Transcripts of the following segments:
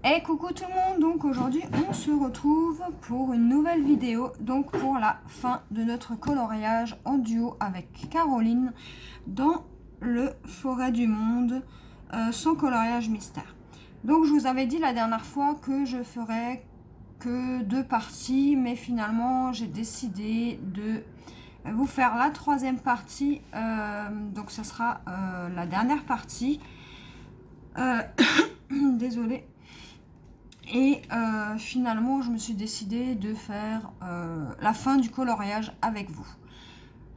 Et coucou tout le monde, donc aujourd'hui on se retrouve pour une nouvelle vidéo, donc pour la fin de notre coloriage en duo avec Caroline dans le Forêt du Monde, sans coloriage mystère. Donc je vous avais dit la dernière fois que je ferais que 2 parties, mais finalement j'ai décidé de vous faire la 3e partie, donc ce sera la dernière partie. Désolée. Et finalement, je me suis décidée de faire la fin du coloriage avec vous.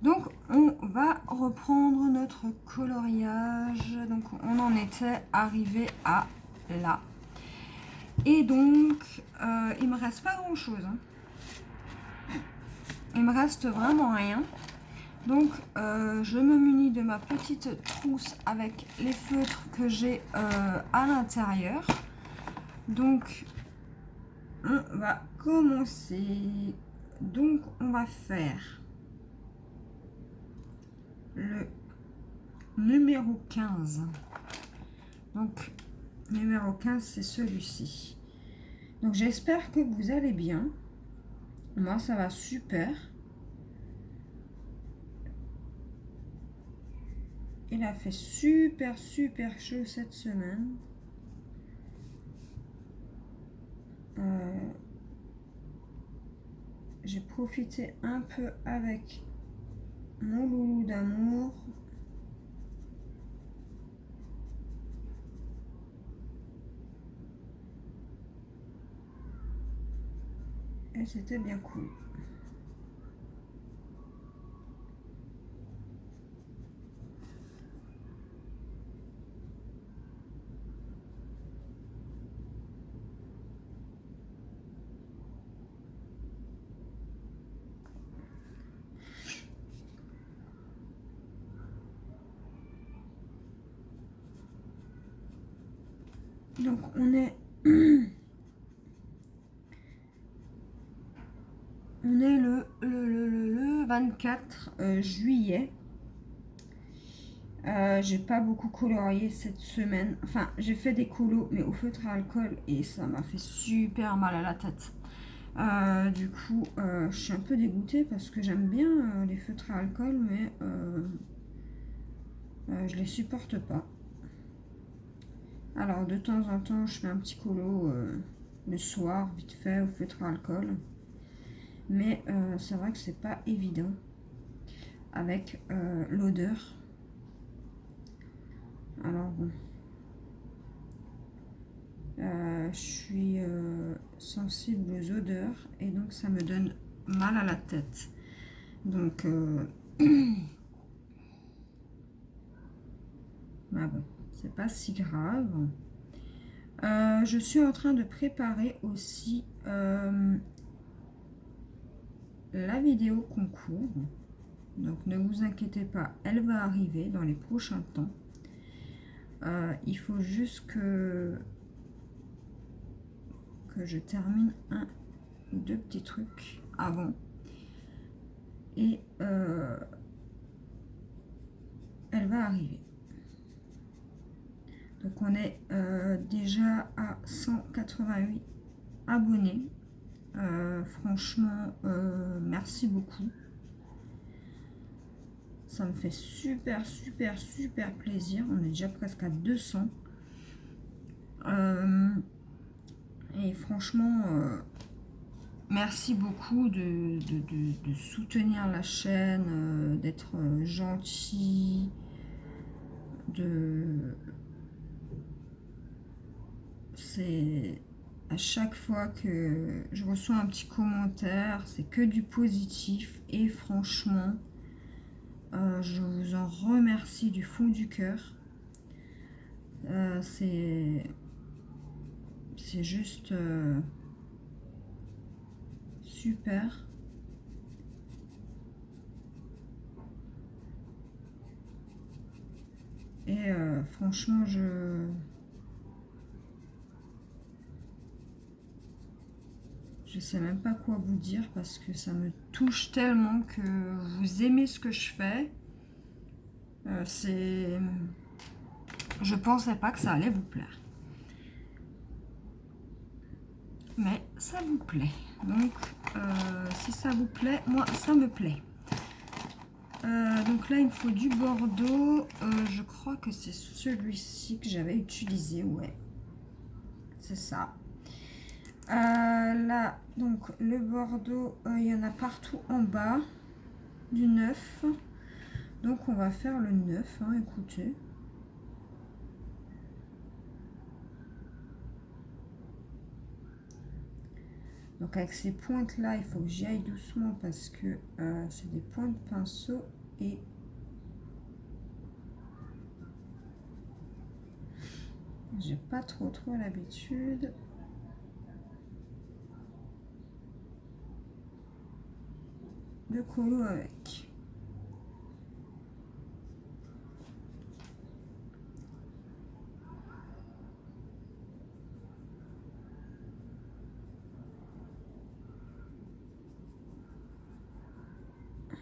Donc, on va reprendre notre coloriage. Donc, on en était arrivé à là. Et donc, il me reste pas grand-chose. Il me reste vraiment rien. Donc, je me munis de ma petite trousse avec les feutres que j'ai à l'intérieur. Donc, on va commencer. Donc, on va faire le numéro 15. Donc, numéro 15, c'est celui-ci. Donc, j'espère que vous allez bien. Moi, ça va super. Il a fait super chaud cette semaine. J'ai profité un peu avec mon loulou d'amour. Et c'était bien cool. Donc, on est... On est le 24 juillet. J'ai pas beaucoup colorié cette semaine. Enfin, j'ai fait des colos, mais au feutre à alcool, et ça m'a fait super mal à la tête. Du coup, je suis un peu dégoûtée parce que j'aime bien les feutres à alcool, mais je les supporte pas. Alors, de temps en temps, je fais un petit colo le soir, vite fait, au feutre à alcool. Mais c'est vrai que c'est pas évident avec l'odeur. Alors bon, je suis sensible aux odeurs et donc ça me donne mal à la tête. Donc, bah bon, c'est pas si grave. Je suis en train de préparer aussi la vidéo concours. Donc ne vous inquiétez pas, elle va arriver dans les prochains temps. Il faut juste que je termine un ou deux petits trucs avant. Et elle va arriver. Donc on est déjà à 188 abonnés. Franchement, merci beaucoup. Ça me fait super plaisir. On est déjà presque à 200. Et franchement, merci beaucoup de soutenir la chaîne, d'être gentil, c'est à chaque fois que je reçois un petit commentaire, c'est que du positif et franchement, je vous en remercie du fond du cœur. C'est juste super. Et franchement, je sais même pas quoi vous dire parce que ça me touche tellement que vous aimez ce que je fais. Je pensais pas que ça allait vous plaire. mais ça vous plaît. Donc, si ça vous plaît, moi, ça me plaît. Donc là, il me faut du Bordeaux. Je crois que c'est celui-ci que j'avais utilisé. Ouais, c'est ça. Là, donc, le Bordeaux, il y en a partout en bas. Du 9. Donc, on va faire le 9. Hein, écoutez. Donc avec ces pointes là, il faut que j'y aille doucement parce que c'est des points de pinceau et j'ai pas trop l'habitude. De colo avec.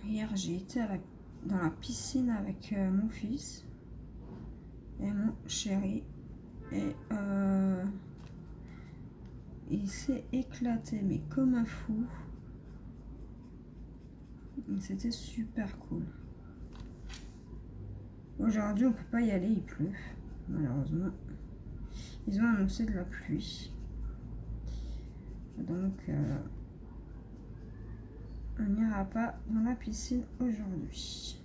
Hier, j'ai été dans la piscine avec mon fils et mon chéri. Et il s'est éclaté, mais comme un fou. C'était super cool. Aujourd'hui, on peut pas y aller, il pleut, malheureusement. Ils ont annoncé de la pluie. Donc, on n'ira pas dans la piscine aujourd'hui.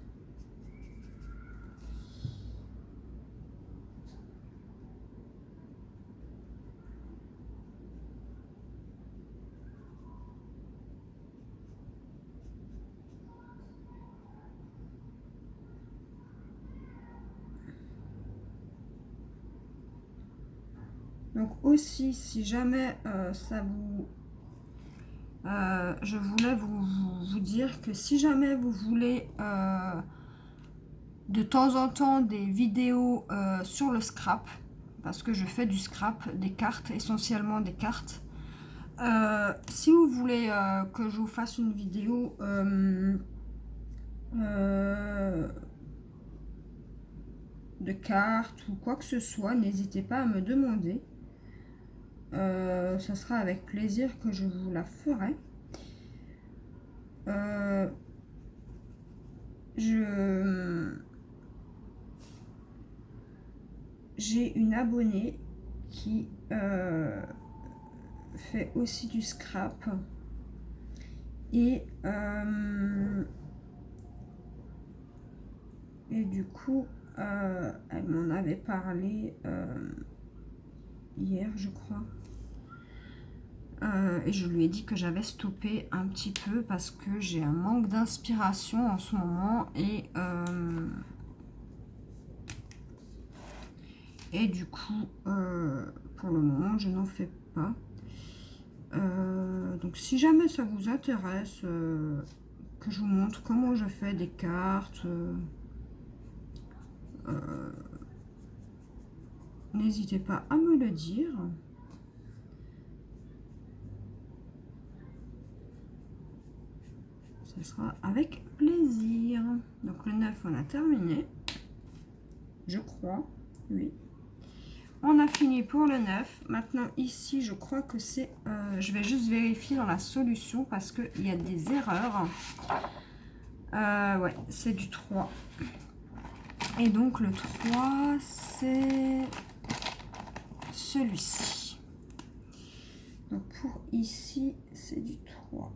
Donc aussi, si jamais ça vous... je voulais vous dire que si jamais vous voulez de temps en temps des vidéos sur le scrap, parce que je fais du scrap, des cartes, essentiellement des cartes. Si vous voulez que je vous fasse une vidéo de cartes ou quoi que ce soit, n'hésitez pas à me demander. Ça sera avec plaisir que je vous la ferai. J'ai une abonnée qui fait aussi du scrap et du coup elle m'en avait parlé hier, je crois. Et je lui ai dit que j'avais stoppé un petit peu parce que j'ai un manque d'inspiration en ce moment et du coup pour le moment je n'en fais pas. Donc si jamais ça vous intéresse que je vous montre comment je fais des cartes, n'hésitez pas à me le dire. Ce sera avec plaisir. Donc le 9 on a terminé, je crois. Oui, on a fini pour le 9. Maintenant ici je crois que c'est je vais juste vérifier dans la solution parce qu'il y a des erreurs. Ouais, c'est du 3 et donc le 3 c'est celui-ci. Donc pour ici c'est du 3.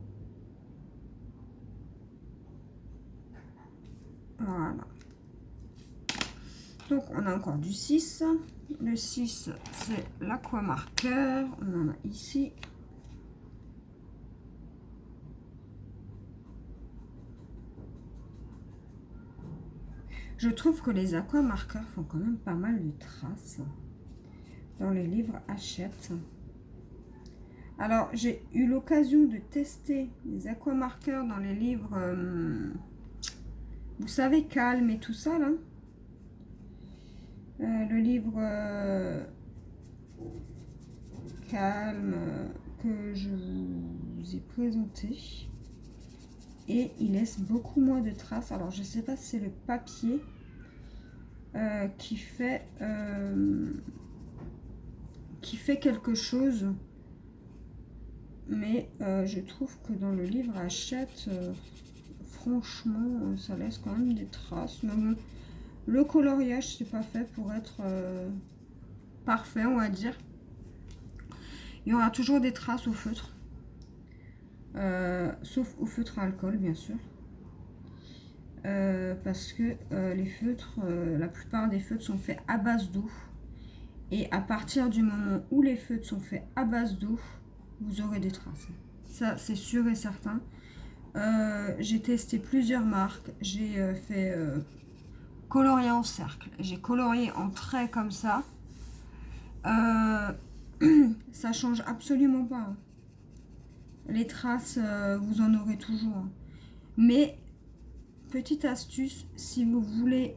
Voilà. Donc on a encore du 6. Le 6 c'est l'aquamarqueur. On en a ici. Je trouve que les aquamarqueurs font quand même pas mal de traces dans les livres Hachette. Alors j'ai eu l'occasion de tester les aquamarqueurs dans les livres vous savez, Calme et tout ça là. Le livre Calme que je vous ai présenté. Et il laisse beaucoup moins de traces. Alors je sais pas si c'est le papier qui fait quelque chose. mais je trouve que dans le livre Hachette, franchement, ça laisse quand même des traces. Mais bon, le coloriage, c'est pas fait pour être parfait, on va dire. Il y aura toujours des traces au feutre, sauf au feutre à alcool, bien sûr. Parce que les feutres, la plupart des feutres sont faits à base d'eau. Et à partir du moment où les feutres sont faits à base d'eau, vous aurez des traces. Ça, c'est sûr et certain. J'ai testé plusieurs marques. J'ai fait colorier en cercle. J'ai colorié en trait comme ça. Ça change absolument pas. Hein. Les traces, vous en aurez toujours. Hein. Mais, petite astuce, si vous voulez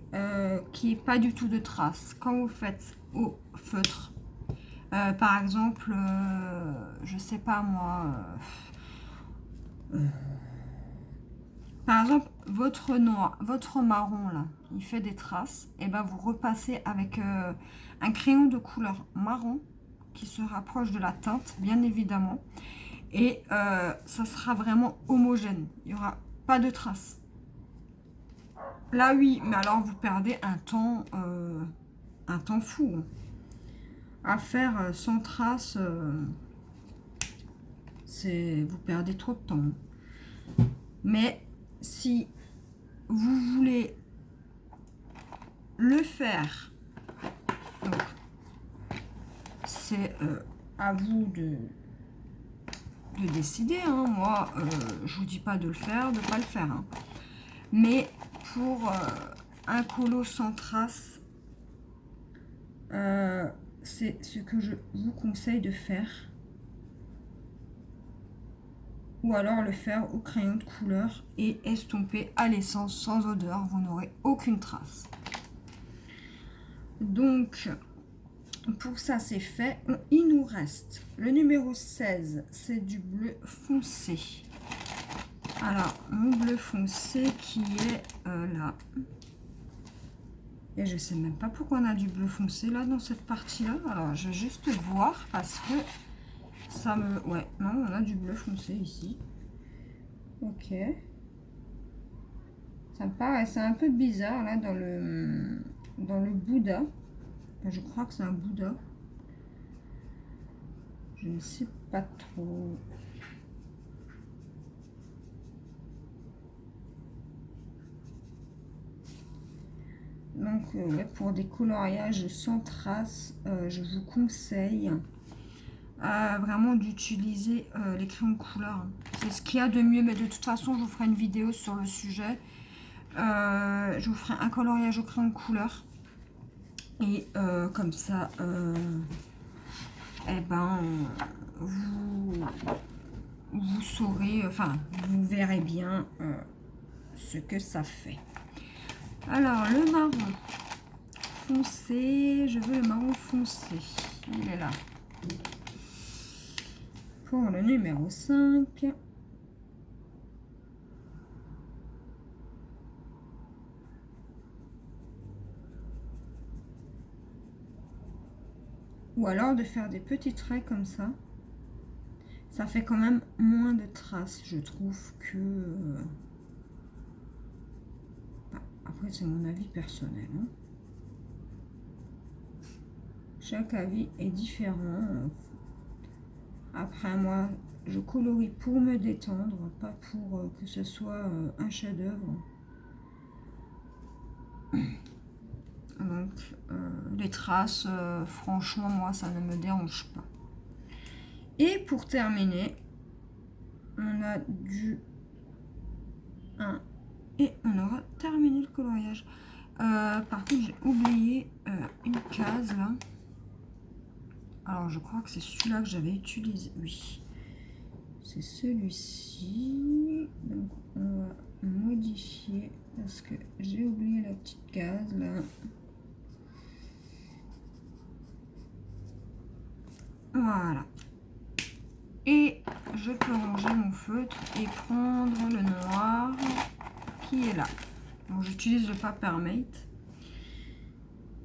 qu'il n'y ait pas du tout de traces, quand vous faites au feutre, par exemple, je sais pas moi, par exemple, votre noir, votre marron là, il fait des traces, et ben vous repassez avec un crayon de couleur marron qui se rapproche de la teinte, bien évidemment, et ça sera vraiment homogène. Il n'y aura pas de traces. Là, oui, mais alors vous perdez un temps fou. Hein. À faire sans traces, vous perdez trop de temps. Mais si vous voulez le faire, c'est à vous de décider. Hein. Moi, je vous dis pas de le faire, de pas le faire. Hein. Mais pour un colo sans traces, c'est ce que je vous conseille de faire. Ou alors le faire au crayon de couleur et estomper à l'essence sans odeur. Vous n'aurez aucune trace. Donc, pour ça, c'est fait. Il nous reste le numéro 16. C'est du bleu foncé. Alors, mon bleu foncé qui est là. Et je sais même pas pourquoi on a du bleu foncé là dans cette partie-là. Alors, je vais juste voir parce que ça me... Ouais, non, on a du bleu foncé ici. Ok. Ça me paraissait un peu bizarre là dans le Bouddha. Enfin, je crois que c'est un Bouddha. Je ne sais pas trop. Donc ouais, pour des coloriages sans traces, je vous conseille vraiment d'utiliser les crayons de couleur. C'est ce qu'il y a de mieux, mais de toute façon, je vous ferai une vidéo sur le sujet. Je vous ferai un coloriage au crayon de couleur. Et comme ça, eh ben, vous saurez, enfin, vous verrez bien ce que ça fait. Alors, le marron foncé, je veux le marron foncé. Il est là. Pour le numéro 5. Ou alors de faire des petits traits comme ça. Ça fait quand même moins de traces, je trouve, que... Après, c'est mon avis personnel. Hein. Chaque avis est différent. Après, moi, je colorie pour me détendre, pas pour que ce soit un chef-d'œuvre. Donc, les traces, franchement, moi, ça ne me dérange pas. Et pour terminer, on a du 1 et on aura terminé le coloriage. Par contre, j'ai oublié une case là. Alors, je crois que c'est celui-là que j'avais utilisé. Oui, c'est celui-ci. Donc, on va modifier parce que j'ai oublié la petite case là. Voilà. Et je peux ranger mon feutre et prendre le noir qui est là. Donc, j'utilise le Papermate.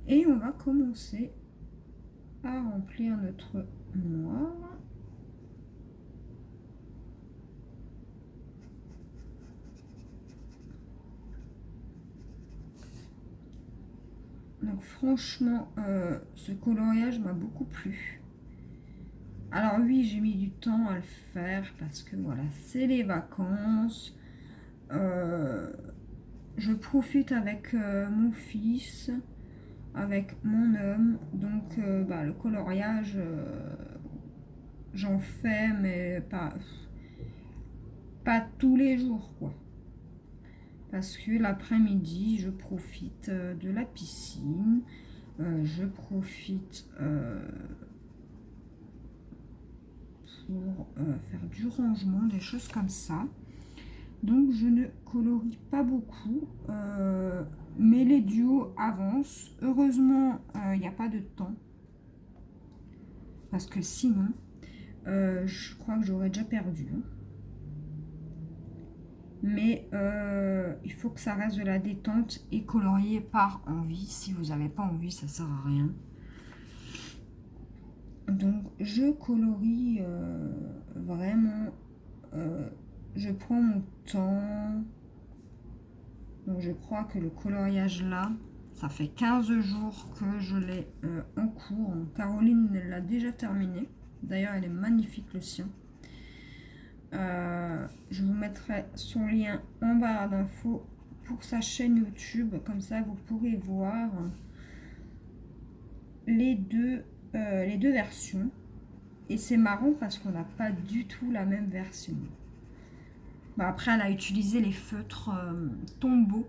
Et on va commencer à remplir notre noir. Donc franchement, ce coloriage m'a beaucoup plu. Alors oui, j'ai mis du temps à le faire parce que voilà, c'est les vacances. Je profite avec mon fils, avec mon homme. Donc le coloriage, j'en fais, mais pas tous les jours, quoi. Parce que l'après-midi, je profite de la piscine. Je profite pour faire du rangement, des choses comme ça. Donc je ne colorie pas beaucoup, mais les duos avancent. Heureusement, il n'y a pas de temps, parce que sinon, je crois que j'aurais déjà perdu. Mais il faut que ça reste de la détente et colorier par envie. Si vous n'avez pas envie, ça sert à rien. Donc je colorie vraiment, je prends mon temps. Donc je crois que le coloriage là, ça fait 15 jours que je l'ai en cours. Caroline l'a déjà terminé. D'ailleurs, elle est magnifique, le sien. Je vous mettrai son lien en barre d'infos pour sa chaîne YouTube. Comme ça, vous pourrez voir les deux versions. Et c'est marrant parce qu'on n'a pas du tout la même version. Bon, après, elle a utilisé les feutres Tombow.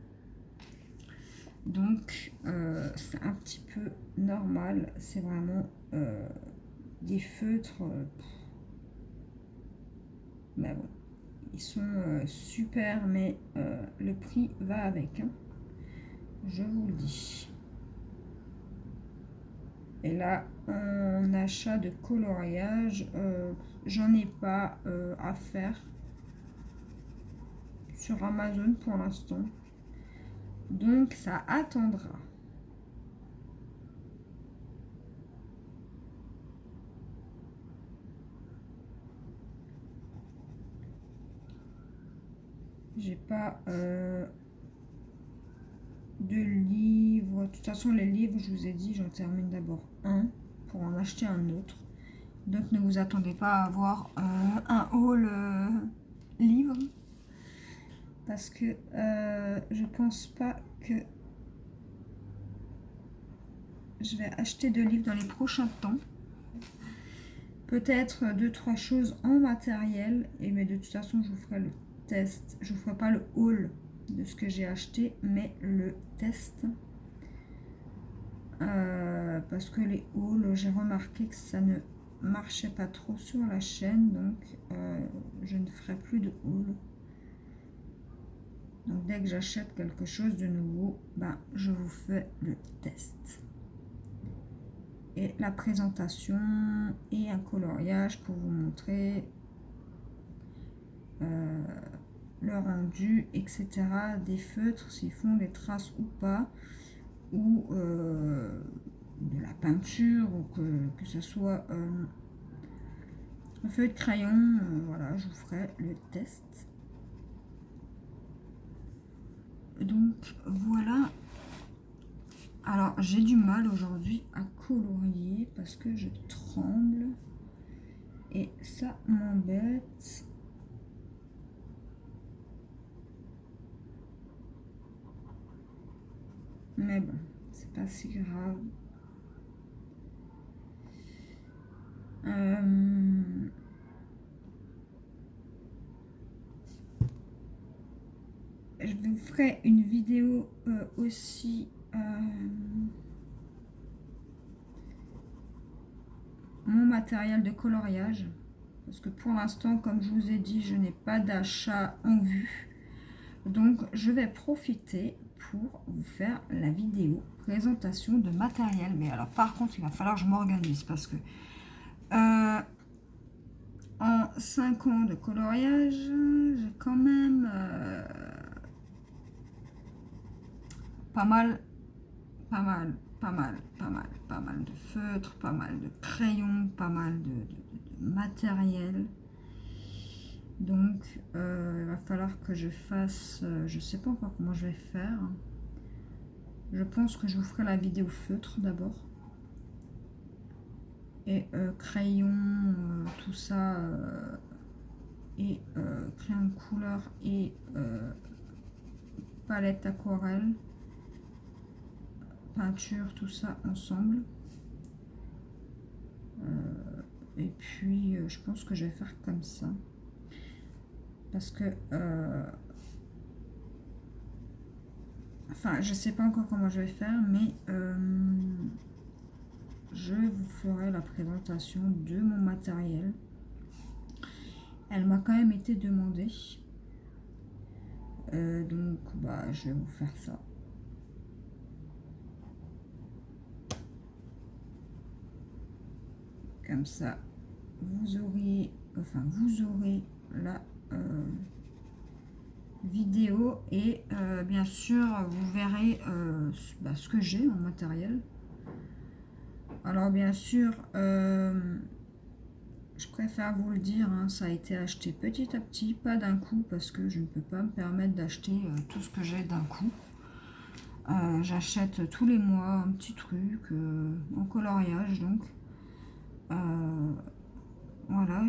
Donc, c'est un petit peu normal. C'est vraiment des feutres. Bah bon, ils sont super, mais le prix va avec. Hein, je vous le dis. Et là, en achat de coloriage, j'en ai pas à faire sur Amazon pour l'instant. Donc, ça attendra. J'ai pas de livres. De toute façon, les livres, je vous ai dit, j'en termine d'abord un pour en acheter un autre. Donc, ne vous attendez pas à avoir un haul livre. Parce que je pense pas que je vais acheter de livres dans les prochains temps. Peut-être 2-3 choses en matériel. Mais de toute façon, je vous ferai le test. Je ne vous ferai pas le haul de ce que j'ai acheté, mais le test. Parce que les hauls, j'ai remarqué que ça ne marchait pas trop sur la chaîne. Donc, je ne ferai plus de haul. Donc, dès que j'achète quelque chose de nouveau, je vous fais le test. Et la présentation et un coloriage pour vous montrer le rendu, etc. des feutres, s'ils font des traces ou pas, ou de la peinture, ou que ce soit un feuille de crayon. Voilà, je vous ferai le test. Donc voilà. Alors j'ai du mal aujourd'hui à colorier parce que je tremble et ça m'embête. Mais bon, c'est pas si grave. Je vous ferai une vidéo aussi mon matériel de coloriage, parce que pour l'instant, comme je vous ai dit, je n'ai pas d'achat en vue, donc je vais profiter pour vous faire la vidéo présentation de matériel. Mais alors par contre, il va falloir que je m'organise parce que en 5 ans de coloriage, j'ai quand même pas mal de feutres, pas mal de crayons, pas mal de matériel. Donc il va falloir que je fasse, je sais pas encore comment je vais faire. Je pense que je vous ferai la vidéo feutre d'abord. Et crayon, tout ça, et crayon de couleur et palette aquarelle, peinture, tout ça ensemble. Et puis je pense que je vais faire comme ça. Parce que enfin, je sais pas encore comment je vais faire, mais je vous ferai la présentation de mon matériel. Elle m'a quand même été demandée. Donc, bah, je vais vous faire ça. Comme ça, vous aurez la vidéo et bien sûr, vous verrez ce que j'ai en matériel. Alors, bien sûr, je préfère vous le dire, hein, ça a été acheté petit à petit, pas d'un coup, parce que je ne peux pas me permettre d'acheter tout ce que j'ai d'un coup. J'achète tous les mois un petit truc en coloriage, donc voilà,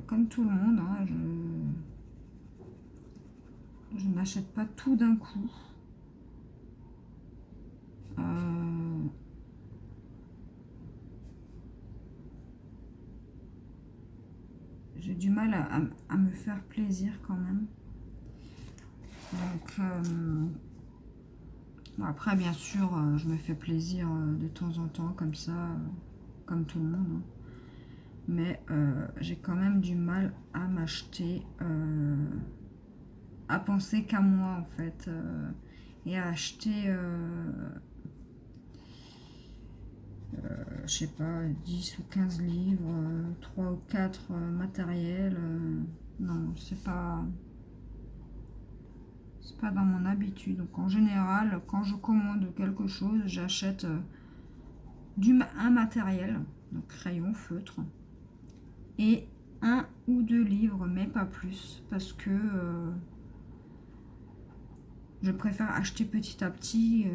comme tout le monde, hein, je n'achète pas tout d'un coup. J'ai du mal à me faire plaisir quand même. Donc, bon, après, bien sûr, je me fais plaisir de temps en temps, comme ça, comme tout le monde. Hein. Mais j'ai quand même du mal à m'acheter, à penser qu'à moi, en fait, et à acheter, je sais pas, 10 ou 15 livres, 3 ou 4 matériels. Non, c'est pas dans mon habitude. Donc en général, quand je commande quelque chose, j'achète un matériel, donc crayon, feutre, et 1 ou 2 livres, mais pas plus, parce que je préfère acheter petit à petit,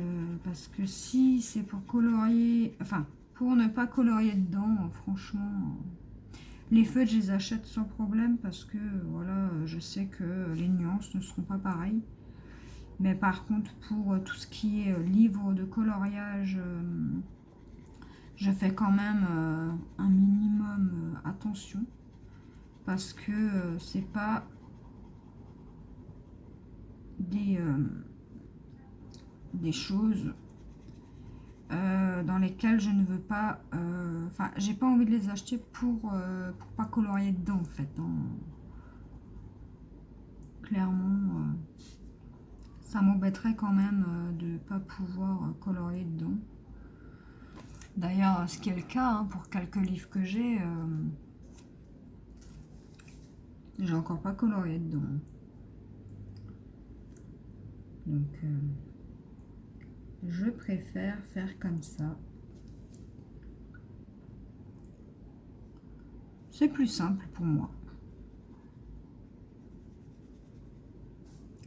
parce que si c'est pour colorier, enfin, pour ne pas colorier dedans, franchement, les feutres, je les achète sans problème, parce que, voilà, je sais que les nuances ne seront pas pareilles. Mais par contre, pour tout ce qui est livre de coloriage, je fais quand même un minimum attention, parce que c'est pas des choses dans lesquelles je ne veux pas, enfin, j'ai pas envie de les acheter pour pas colorier dedans, en fait. Hein. Clairement, ça m'embêterait quand même de ne pas pouvoir colorier dedans. D'ailleurs, ce qui est le cas, hein, pour quelques livres que j'ai encore pas colorié dedans. Donc, je préfère faire comme ça. C'est plus simple pour moi.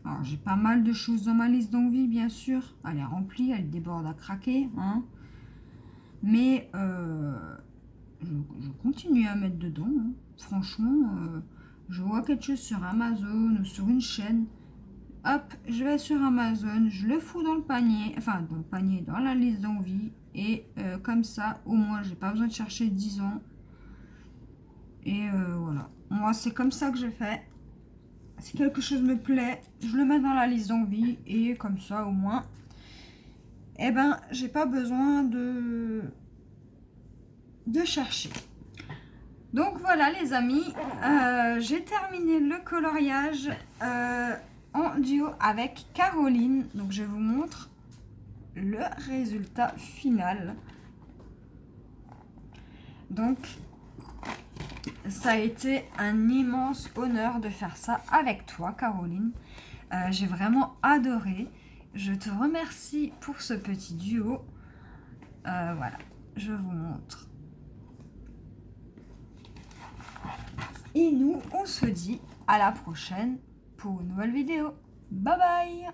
Alors, j'ai pas mal de choses dans ma liste d'envie, bien sûr. Elle est remplie, elle déborde à craquer. Hein. Mais je continue à mettre dedans. Hein. Franchement, je vois quelque chose sur Amazon ou sur une chaîne. Hop, je vais sur Amazon, je le fous dans le panier, enfin dans le panier, dans la liste d'envie. Et comme ça, au moins, j'ai pas besoin de chercher 10 ans. Et voilà. Moi, c'est comme ça que je fais. Si quelque chose me plaît, je le mets dans la liste d'envie. Et comme ça, au moins, eh ben, j'ai pas besoin de chercher. Donc voilà les amis, j'ai terminé le coloriage en duo avec Caroline. Donc je vous montre le résultat final. Donc ça a été un immense honneur de faire ça avec toi Caroline. J'ai vraiment adoré. Je te remercie pour ce petit duo. Voilà, je vous montre. Et nous, on se dit à la prochaine pour une nouvelle vidéo. Bye bye!